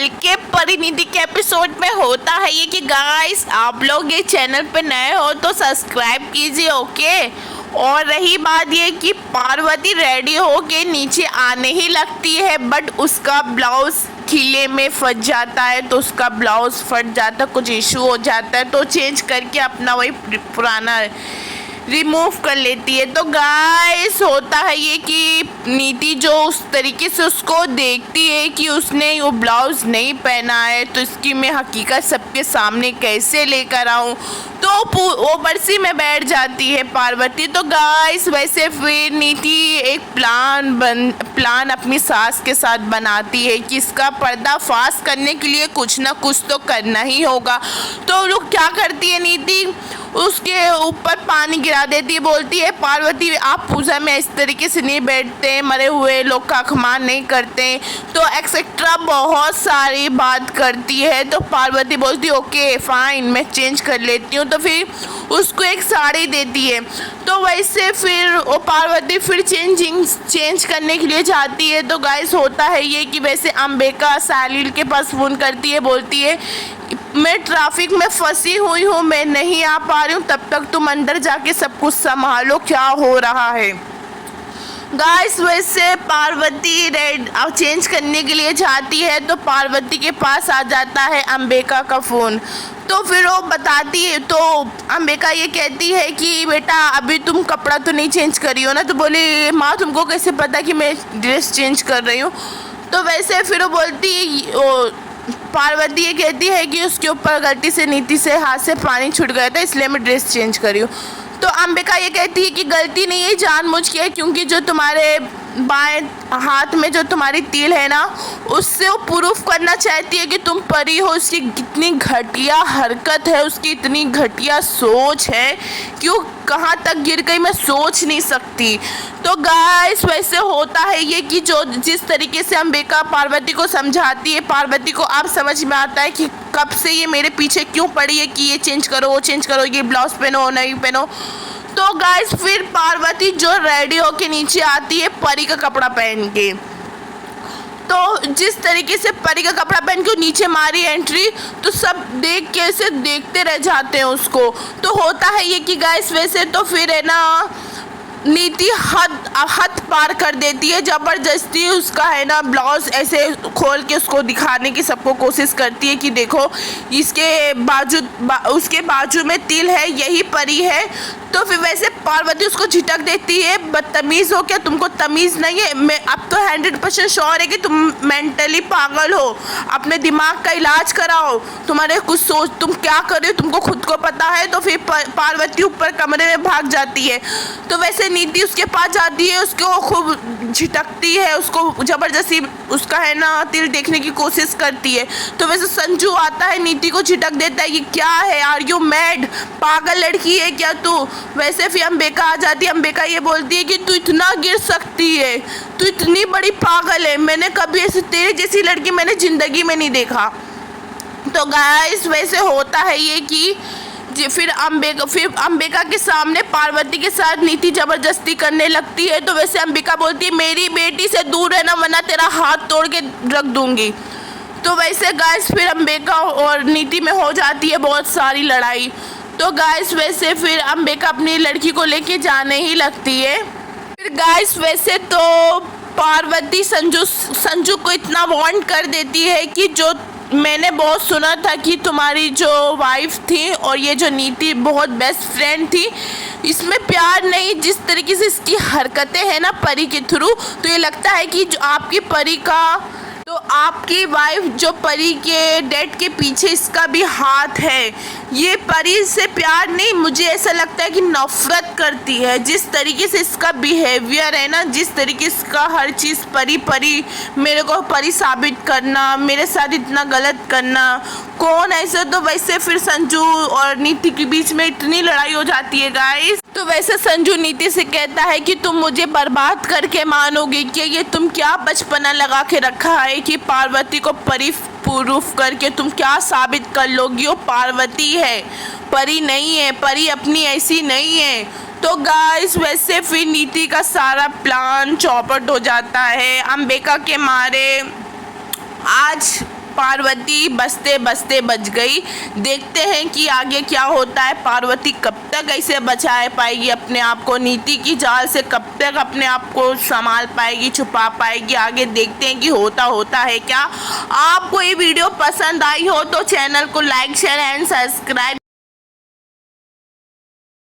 के परिणीति के एपिसोड में होता है ये कि गाइस आप लोग ये चैनल पे नए हो तो सब्सक्राइब कीजिए, ओके। और रही बात ये कि पार्वती रेडी होके नीचे आने ही लगती है, बट उसका ब्लाउज खीले में फंस जाता है, तो उसका ब्लाउज फट जाता है, कुछ इशू हो जाता है, तो चेंज करके अपना वही पुराना रिमूव कर लेती है। तो गाइस होता है ये कि नीति जो उस तरीके से उसको देखती है कि उसने वो ब्लाउज नहीं पहना है, तो इसकी मैं हकीकत सबके सामने कैसे लेकर आऊँ, तो वो बरसी में बैठ जाती है पार्वती। तो गाइस वैसे फिर नीति एक प्लान अपनी सास के साथ बनाती है कि इसका पर्दाफाश करने के लिए कुछ ना कुछ तो करना ही होगा। तो लोग क्या करती है नीति, उसके ऊपर पानी गिरा देती है, बोलती है पार्वती आप पूजा में इस तरीके से नहीं बैठते, मरे हुए लोग का अपमान नहीं करते, तो एक्सेट्रा बहुत सारी बात करती है। तो पार्वती बोलती है ओके फाइन मैं चेंज कर लेती हूँ, तो फिर उसको एक साड़ी देती है। तो वैसे फिर वो पार्वती फिर चेंज करने के लिए जाती है। तो गाइस होता है ये कि वैसे अंबिका सालिल के पास फ़ोन करती है, बोलती है मैं ट्रैफिक में फंसी हुई हूँ, मैं नहीं आ पा रही हूँ, तब तक तुम अंदर जाके सब कुछ संभालो क्या हो रहा है। गाइस वैसे पार्वती चेंज करने के लिए जाती है, तो पार्वती के पास आ जाता है अंबिका का फ़ोन। तो फिर वो बताती है, तो अंबिका ये कहती है कि बेटा अभी तुम कपड़ा तो नहीं चेंज करी हो ना, तो बोली माँ तुमको कैसे पता कि मैं ड्रेस चेंज कर रही हूँ। तो वैसे फिर वो बोलती पार्वती ये कहती है कि उसके ऊपर गलती से नीति से हाथ से पानी छूट गया था, इसलिए मैं ड्रेस चेंज करी हूँ। तो अंबिका ये कहती है कि गलती नहीं है, जानबूझ के, क्योंकि जो तुम्हारे बाएं हाथ में जो तुम्हारी तिल है ना, उससे वो प्रूफ करना चाहती है कि तुम परी हो। उसकी कितनी घटिया हरकत है, उसकी इतनी घटिया सोच है कि वो कहाँ तक गिर गई मैं सोच नहीं सकती। तो गाइस वैसे होता है ये कि जो जिस तरीके से अंबिका पार्वती को समझाती है, पार्वती को अब समझ में आता है कि कब से ये मेरे पीछे क्यों पड़ी है कि ये चेंज करो वो चेंज करो, ये ब्लाउज पहनो नहीं पहनो। तो गाइस फिर पार्वती जो रेडी होके नीचे आती है परी का कपड़ा पहन के, तो जिस तरीके से परी का कपड़ा पहन के नीचे मारी एंट्री, तो सब देख के ऐसे देखते रह जाते हैं उसको। तो होता है ये कि गाइस वैसे तो फिर है ना नीति हद पार कर देती है, ज़बरदस्ती उसका है ना ब्लाउज ऐसे खोल के उसको दिखाने की सबको कोशिश करती है कि देखो इसके उसके बाजू में तिल है, यही परी है। तो फिर वैसे पार्वती उसको झिटक देती है, बदतमीज़ हो क्या, तुमको तमीज़ नहीं है, मैं अब तो 100% श्योर है कि तुम मेंटली पागल हो, अपने दिमाग का इलाज कराओ, तुम्हारे कुछ सोच तुम क्या कर रहे हो तुमको खुद को पता है। तो फिर पार्वती ऊपर कमरे में भाग जाती है। तो वैसे नीति उसके पास जाती है, उसको खूब झिटकती है, उसको ज़बरदस्ती उसका है ना तिल देखने की कोशिश करती है। तो वैसे संजू आता है, नीति को झिटक देता है, ये क्या है, आर यू मैड, पागल लड़की है क्या तू। वैसे फिर अंबिका आ जाती है, अंबिका ये बोलती है कि तू इतना गिर सकती है, तू इतनी बड़ी पागल है, मैंने कभी ऐसे तेरे जैसी लड़की मैंने ज़िंदगी में नहीं देखा। तो गाइस वैसे होता है ये कि फिर अंबिका के सामने पार्वती के साथ नीति ज़बरदस्ती करने लगती है। तो वैसे अंबिका बोलती है मेरी बेटी से दूर रहना वरना तेरा हाथ तोड़ के रख दूंगी। तो वैसे गाइस फिर अंबिका और नीति में हो जाती है बहुत सारी लड़ाई। तो गाइस वैसे फिर अंबिका अपनी लड़की को लेके जाने ही लगती है। फिर गाइस वैसे तो पार्वती संजू को इतना वार्न कर देती है कि जो मैंने बहुत सुना था कि तुम्हारी जो वाइफ थी और ये जो नीति बहुत बेस्ट फ्रेंड थी, इसमें प्यार नहीं, जिस तरीके से इसकी हरकतें हैं ना परी के थ्रू, तो ये लगता है कि जो आपकी परी का तो आपकी वाइफ जो परी के डेथ के पीछे इसका भी हाथ है। ये परी से प्यार नहीं, मुझे ऐसा लगता है कि नफरत करती है। जिस तरीके से इसका बिहेवियर है ना, जिस तरीके से इसका हर चीज़ परी मेरे को परी साबित करना, मेरे साथ इतना गलत करना, कौन ऐसे। तो वैसे फिर संजू और नीति के बीच में इतनी लड़ाई हो जाती है गाइस। तो वैसे संजू नीति से कहता है कि तुम मुझे बर्बाद करके मानोगी कि ये तुम क्या बचपना लगा के रखा है कि पार्वती को परी प्रूफ करके तुम क्या साबित कर लोगी, वो पार्वती है परी नहीं है, परी अपनी ऐसी नहीं है। तो गाइस वैसे फिर नीति का सारा प्लान चौपट हो जाता है अंबिका के मारे। आज पार्वती बचते बचते बच गई। देखते हैं कि आगे क्या होता है। पार्वती कब तक ऐसे बचा पाएगी अपने आप को, नीति की जाल से कब तक अपने आप को संभाल पाएगी, छुपा पाएगी। आगे देखते हैं कि होता है क्या। आपको ये वीडियो पसंद आई हो तो चैनल को लाइक शेयर एंड सब्सक्राइब